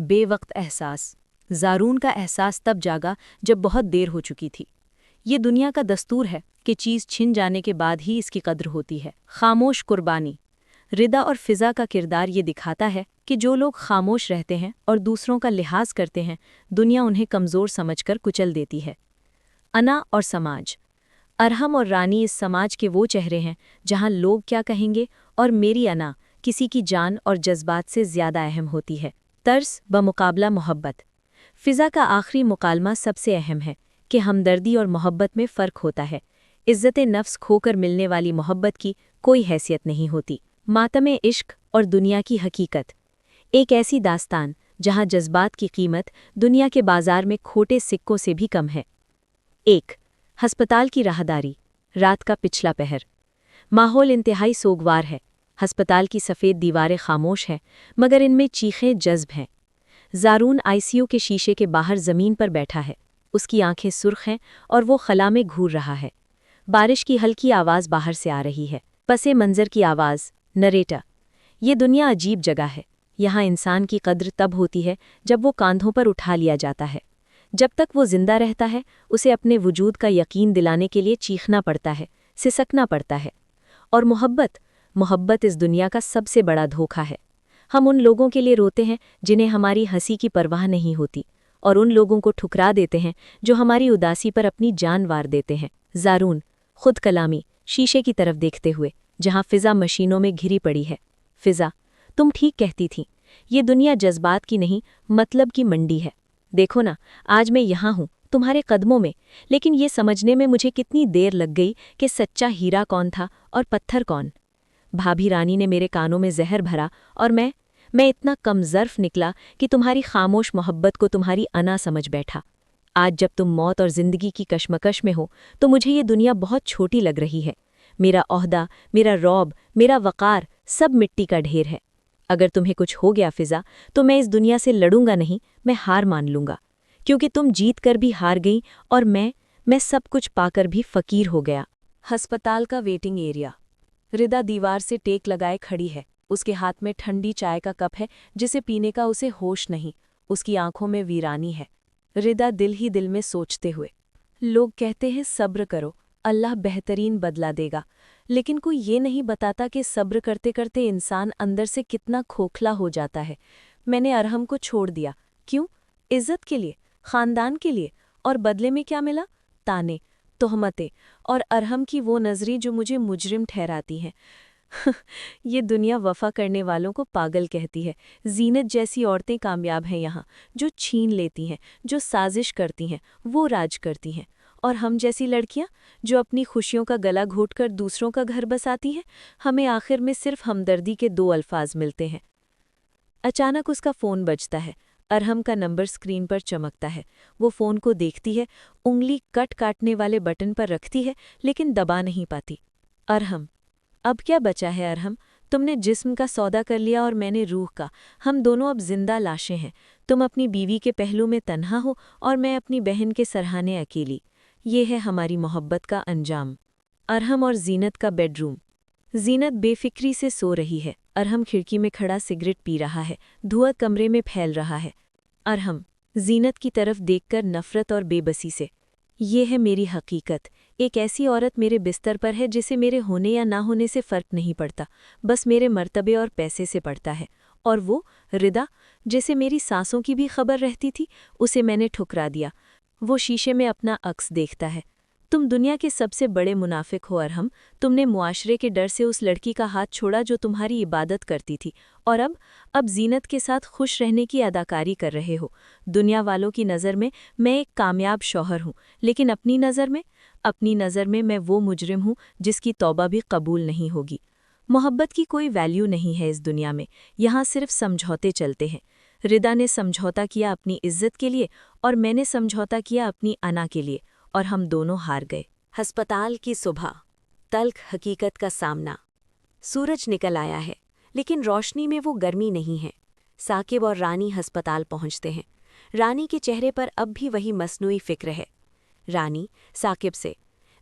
بے وقت احساس۔ زارون کا احساس تب جاگا جب بہت دیر ہو چکی تھی۔ یہ دنیا کا دستور ہے کہ چیز چھن جانے کے بعد ہی اس کی قدر ہوتی ہے۔ خاموش قربانی۔ ردا اور فضا کا کردار یہ دکھاتا ہے کہ جو لوگ خاموش رہتے ہیں اور دوسروں کا لحاظ کرتے ہیں، دنیا انہیں کمزور سمجھ کر کچل دیتی ہے۔ انا اور سماج۔ ارحم اور رانی اس سماج کے وہ چہرے ہیں جہاں لوگ کیا کہیں گے اور میری انا کسی کی جان اور جذبات سے زیادہ اہم ہوتی ہے۔ ترس بمقابلہ محبت۔ فضا کا آخری مکالمہ سب سے اہم ہے کہ ہمدردی اور محبت میں فرق ہوتا ہے۔ عزت نفس کھو کر ملنے والی محبت کی کوئی حیثیت نہیں ہوتی۔ ماتم عشق اور دنیا کی حقیقت۔ ایک ایسی داستان جہاں جذبات کی قیمت دنیا کے بازار میں کھوٹے سکوں سے بھی کم ہے۔ 1. ہسپتال کی راہداری۔ رات کا پچھلا پہر۔ ماحول انتہائی سوگوار ہے۔ ہسپتال کی سفید دیواریں خاموش ہیں مگر ان میں چیخیں جذب ہیں۔ زارون ICU کے شیشے کے باہر زمین پر بیٹھا ہے۔ اس کی آنکھیں سرخ ہیں اور وہ خلا میں گھور رہا ہے۔ بارش کی ہلکی آواز باہر سے آ رہی ہے۔ پس منظر کی آواز۔ نریٹر۔ یہ دنیا عجیب جگہ ہے۔ یہاں انسان کی قدر تب ہوتی ہے جب وہ کاندھوں پر اٹھا لیا جاتا ہے۔ جب تک وہ زندہ رہتا ہے اسے اپنے وجود کا یقین دلانے کے لیے چیخنا پڑتا ہے، سسکنا پڑتا ہے۔ اور محبت اس دنیا کا سب سے بڑا دھوکہ ہے۔ ہم ان لوگوں کے لیے روتے ہیں جنہیں ہماری ہنسی کی پرواہ نہیں ہوتی، اور ان لوگوں کو ٹھکرا دیتے ہیں جو ہماری اداسی پر اپنی جان وار دیتے ہیں۔ زارون خود کلامی۔ شیشے کی طرف دیکھتے ہوئے جہاں فضا مشینوں میں گھری پڑی ہے۔ فضا، تم ٹھیک کہتی تھی، یہ دنیا جذبات کی نہیں مطلب کی منڈی ہے۔ دیکھو نا، آج میں یہاں ہوں تمہارے قدموں میں، لیکن یہ سمجھنے میں مجھے کتنی دیر لگ گئی کہ سچا ہیرا کون تھا اور پتھر کون۔ بھابھی رانی نے میرے کانوں میں زہر بھرا اور میں اتنا کم ظرف نکلا کہ تمہاری خاموش محبت کو تمہاری انا سمجھ بیٹھا۔ آج جب تم موت اور زندگی کی کشمکش میں ہو تو مجھے یہ دنیا بہت چھوٹی لگ رہی ہے۔ میرا عہدہ، میرا رعب، میرا وقار سب مٹی کا ڈھیر ہے۔ اگر تمہیں کچھ ہو گیا فضا تو میں اس دنیا سے لڑوں گا نہیں، میں ہار مان لوں گا، کیونکہ تم جیت کر بھی ہار گئی اور میں سب کچھ پا کر بھی فقیر ہو گیا۔ ہسپتال کا ویٹنگ ایریا۔ ردا دیوار سے ٹیک لگائے کھڑی ہے۔ اس کے ہاتھ میں ٹھنڈی چائے کا کپ ہے جسے پینے کا اسے ہوش نہیں۔ اس کی آنکھوں میں ویرانی ہے۔ ردا دل ہی دل میں سوچتے ہوئے، لوگ کہتے ہیں صبر کرو، اللہ بہترین بدلہ دے گا، لیکن کوئی یہ نہیں بتاتا کہ صبر کرتے کرتے انسان اندر سے کتنا کھوکھلا ہو جاتا ہے۔ میں نے ارحم کو چھوڑ دیا۔ کیوں؟ عزت کے لیے، خاندان کے لیے، اور بدلے میں کیا ملا؟ تانے، تہمتیں، اور ارحم کی وہ نظریں جو مجھے مجرم ٹھہراتی ہیں۔ یہ دنیا وفا کرنے والوں کو پاگل کہتی ہے۔ زینت جیسی عورتیں کامیاب ہیں یہاں، جو چھین لیتی ہیں، جو سازش کرتی ہیں، وہ راج کرتی ہیں، اور ہم جیسی لڑکیاں جو اپنی خوشیوں کا گلا گھوٹ کر دوسروں کا گھر بساتی ہیں، ہمیں آخر میں صرف ہمدردی کے 2 الفاظ ملتے ہیں۔ اچانک اس کا فون بجتا ہے۔ ارحم کا نمبر سکرین پر چمکتا ہے۔ وہ فون کو دیکھتی ہے، انگلی کاٹنے والے بٹن پر رکھتی ہے لیکن دبا نہیں پاتی۔ ارحم، اب کیا بچا ہے ارحم؟ تم نے جسم کا سودا کر لیا اور میں نے روح کا۔ ہم دونوں اب زندہ لاشیں ہیں۔ تم اپنی بیوی کے پہلو میں تنہا ہو اور میں اپنی بہن کے سرہانے اکیلی۔ یہ ہے ہماری محبت کا انجام۔ ارحم اور زینت کا بیڈ روم۔ زینت بے فکری سے سو رہی ہے۔ ارحم کھڑکی میں کھڑا سگریٹ پی رہا ہے۔ دھواں کمرے میں پھیل رہا ہے۔ ارحم زینت کی طرف دیکھ کر نفرت اور بے بسی سے، یہ ہے میری حقیقت۔ ایک ایسی عورت میرے بستر پر ہے جسے میرے ہونے یا نہ ہونے سے فرق نہیں پڑتا، بس میرے مرتبے اور پیسے سے پڑتا ہے۔ اور وہ ردا جسے میری سانسوں کی بھی خبر رہتی تھی، اسے میں نے ٹھکرا دیا۔ وہ شیشے میں اپنا عکس دیکھتا ہے۔ تم دنیا کے سب سے بڑے منافق ہو ارحم۔ تم نے معاشرے کے ڈر سے اس لڑکی کا ہاتھ چھوڑا جو تمہاری عبادت کرتی تھی، اور اب زینت کے ساتھ خوش رہنے کی اداکاری کر رہے ہو۔ دنیا والوں کی نظر میں ایک کامیاب شوہر ہوں، لیکن اپنی نظر میں میں وہ مجرم ہوں جس کی توبہ بھی قبول نہیں ہوگی۔ محبت کی کوئی ویلیو نہیں ہے اس دنیا میں، یہاں صرف سمجھوتے چلتے ہیں۔ ردا نے سمجھوتا کیا اپنی عزت کے لیے اور میں نے سمجھوتا کیا اپنی انا کے لیے، اور ہم دونوں ہار گئے۔ ہسپتال کی صبح۔ تلخ حقیقت کا سامنا۔ سورج نکل آیا ہے لیکن روشنی میں وہ گرمی نہیں ہے۔ ثاقب اور رانی ہسپتال پہنچتے ہیں۔ رانی کے چہرے پر اب بھی وہی مصنوعی فکر ہے۔ رانی ثاقب سے،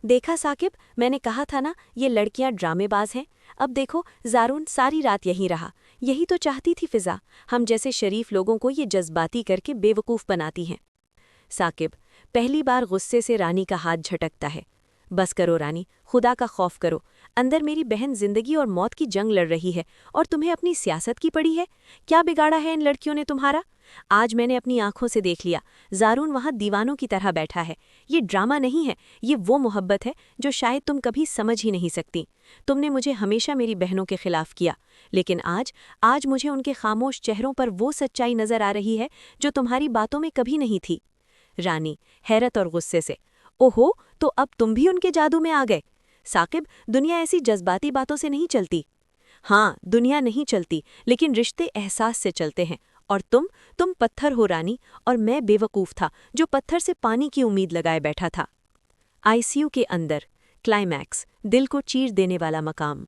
دیکھا ثاقب، میں نے کہا تھا نا یہ لڑکیاں ڈرامے باز ہیں۔ اب دیکھو زارون ساری رات یہیں رہا، یہی تو چاہتی تھی فضا، ہم جیسے شریف لوگوں کو یہ جذباتی کر کے بے وقوف بناتی ہیں۔ ثاقب پہلی بار غصے سے رانی کا ہاتھ جھٹکتا ہے۔ بس کرو رانی، خدا کا خوف کرو، اندر میری بہن زندگی اور موت کی جنگ لڑ رہی ہے اور تمہیں اپنی سیاست کی پڑی ہے۔ کیا بگاڑا ہے ان لڑکیوں نے تمہارا؟ آج میں نے اپنی آنکھوں سے دیکھ لیا، زارون وہاں دیوانوں کی طرح بیٹھا ہے۔ یہ ڈرامہ نہیں ہے، یہ وہ محبت ہے جو شاید تم کبھی سمجھ ہی نہیں سکتی۔ تم نے مجھے ہمیشہ میری بہنوں کے خلاف کیا، لیکن آج مجھے ان کے خاموش چہروں پر وہ سچائی نظر آ رہی ہے جو تمہاری باتوں میں کبھی نہیں تھی۔ رانی حیرت اور غصے سے، اوہو، تو اب تم بھی ان کے جادو میں آ گئے؟ ثاقب دنیا ایسی جذباتی باتوں سے نہیں چلتی۔ ہاں، دنیا نہیں چلتی، لیکن رشتے احساس سے چلتے ہیں، اور تم پتھر ہو رانی، اور میں بے وقوف تھا جو پتھر سے پانی کی امید لگائے بیٹھا تھا۔ ICU کے اندر کلائمیکس، دل کو چیر دینے والا مقام۔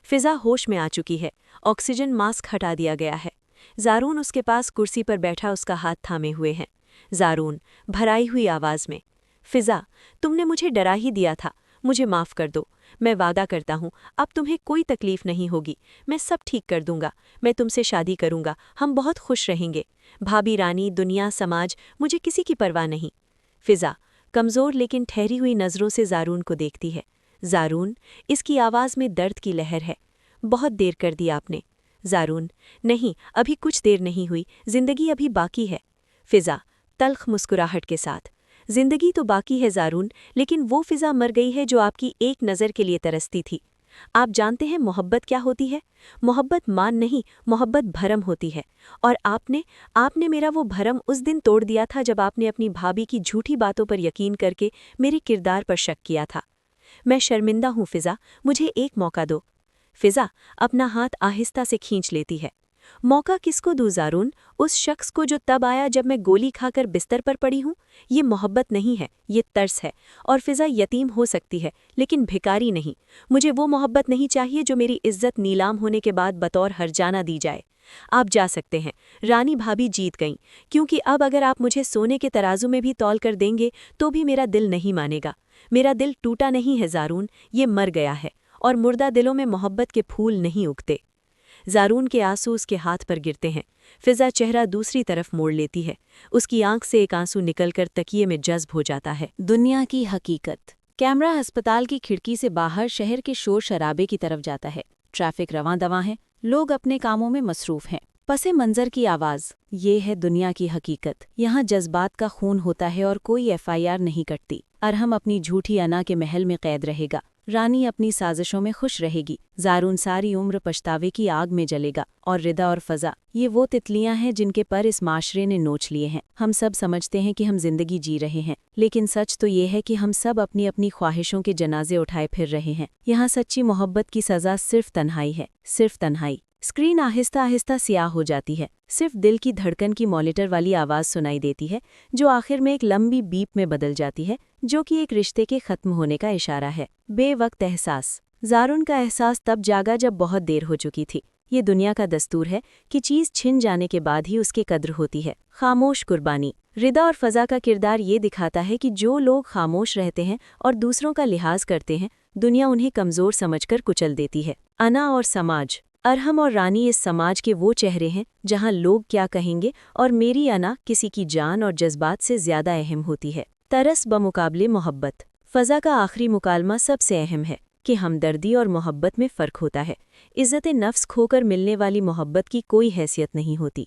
فضا ہوش میں آ چکی ہے، آکسیجن ماسک ہٹا دیا گیا ہے۔ زارون اس کے پاس کرسی پر بیٹھا اس کا ہاتھ تھامے ہوئے ہیں۔ زارون بھرائی ہوئی آواز میں، فضا، تم نے مجھے ڈرا ہی دیا تھا، مجھے معاف کر دو۔ میں وعدہ کرتا ہوں اب تمہیں کوئی تکلیف نہیں ہوگی، میں سب ٹھیک کر دوں گا، میں تم سے شادی کروں گا، ہم بہت خوش رہیں گے۔ بھابی رانی، دنیا، سماج، مجھے کسی کی پرواہ نہیں۔ فضا کمزور لیکن ٹھہری ہوئی نظروں سے زارون کو دیکھتی ہے۔ زارون، اس کی آواز میں درد کی لہر ہے۔ بہت دیر کر دی آپ نے۔ زارون، نہیں، ابھی کچھ دیر نہیں ہوئی، زندگی ابھی باقی ہے۔ فضا تلخ مسکراہٹ کے ساتھ، زندگی تو باقی ہے زارون، لیکن وہ فضا مر گئی ہے جو آپ کی ایک نظر کے لیے ترستی تھی۔ آپ جانتے ہیں محبت کیا ہوتی ہے؟ محبت مان نہیں، محبت بھرم ہوتی ہے، اور آپ نے میرا وہ بھرم اس دن توڑ دیا تھا جب آپ نے اپنی بھابھی کی جھوٹی باتوں پر یقین کر کے میرے کردار پر شک کیا تھا۔ میں شرمندہ ہوں فضا، مجھے ایک موقع دو۔ فضا اپنا ہاتھ آہستہ سے کھینچ لیتی ہے۔ موقع کس کو دوں زارون؟ اس شخص کو جو تب آیا جب میں گولی کھا کر بستر پر پڑی ہوں؟ یہ محبت نہیں ہے، یہ ترس ہے، اور فضا یتیم ہو سکتی ہے لیکن بھکاری نہیں۔ مجھے وہ محبت نہیں چاہیے جو میری عزت نیلام ہونے کے بعد بطور ہرجانہ دی جائے۔ آپ جا سکتے ہیں، رانی بھابھی جیت گئیں، کیونکہ اب اگر آپ مجھے سونے کے ترازو میں بھی تول کر دیں گے تو بھی میرا دل نہیں مانے گا۔ میرا دل ٹوٹا نہیں ہے زارون، یہ مر گیا ہے، اور مردہ دلوں میں محبت کے پھول نہیں اگتے۔ زارون کے آنسو اس کے ہاتھ پر گرتے ہیں۔ فضا چہرہ دوسری طرف موڑ لیتی ہے، اس کی آنکھ سے ایک آنسو نکل کر تکیے میں جذب ہو جاتا ہے۔ دنیا کی حقیقت۔ کیمرہ ہسپتال کی کھڑکی سے باہر شہر کے شور شرابے کی طرف جاتا ہے۔ ٹریفک رواں دواں ہے، لوگ اپنے کاموں میں مصروف ہیں۔ پس منظر کی آواز، یہ ہے دنیا کی حقیقت۔ یہاں جذبات کا خون ہوتا ہے اور کوئی FIR نہیں کٹتی۔ ارحم اپنی جھوٹی انا کے محل میں قید رہے گا، رانی اپنی سازشوں میں خوش رہے گی، زارون ساری عمر پچھتاوے کی آگ میں جلے گا، اور ردا اور فضا یہ وہ تتلیاں ہیں جن کے پر اس معاشرے نے نوچ لیے ہیں۔ ہم سب سمجھتے ہیں کہ ہم زندگی جی رہے ہیں، لیکن سچ تو یہ ہے کہ ہم سب اپنی اپنی خواہشوں کے جنازے اٹھائے پھر رہے ہیں۔ یہاں سچی محبت کی سزا صرف تنہائی ہے، صرف تنہائی۔ اسکرین آہستہ آہستہ سیاہ ہو جاتی ہے، صرف دل کی دھڑکن کی مانیٹر والی آواز سنائی دیتی ہے، جو آخر میں ایک لمبی بیپ میں بدل جاتی ہے، جو کہ ایک رشتے کے ختم ہونے کا اشارہ ہے۔ بے وقت احساس۔ زارون کا احساس تب جاگا جب بہت دیر ہو چکی تھی۔ یہ دنیا کا دستور ہے کہ چیز چھن جانے کے بعد ہی اس کی قدر ہوتی ہے۔ خاموش قربانی۔ ردا اور فضا کا کردار یہ دکھاتا ہے کہ جو لوگ خاموش رہتے ہیں اور دوسروں کا لحاظ کرتے ہیں، دنیا انہیں کمزور سمجھ کر کچل دیتی ہے۔ انا اور سماج۔ ارحم اور رانی اس سماج کے وہ چہرے ہیں جہاں لوگ کیا کہیں گے اور میری انا کسی کی جان اور جذبات سے زیادہ اہم ہوتی ہے۔ ترس بمقابلے محبت۔ فضا کا آخری مکالمہ سب سے اہم ہے کہ ہمدردی اور محبت میں فرق ہوتا ہے۔ عزت نفس کھو کر ملنے والی محبت کی کوئی حیثیت نہیں ہوتی۔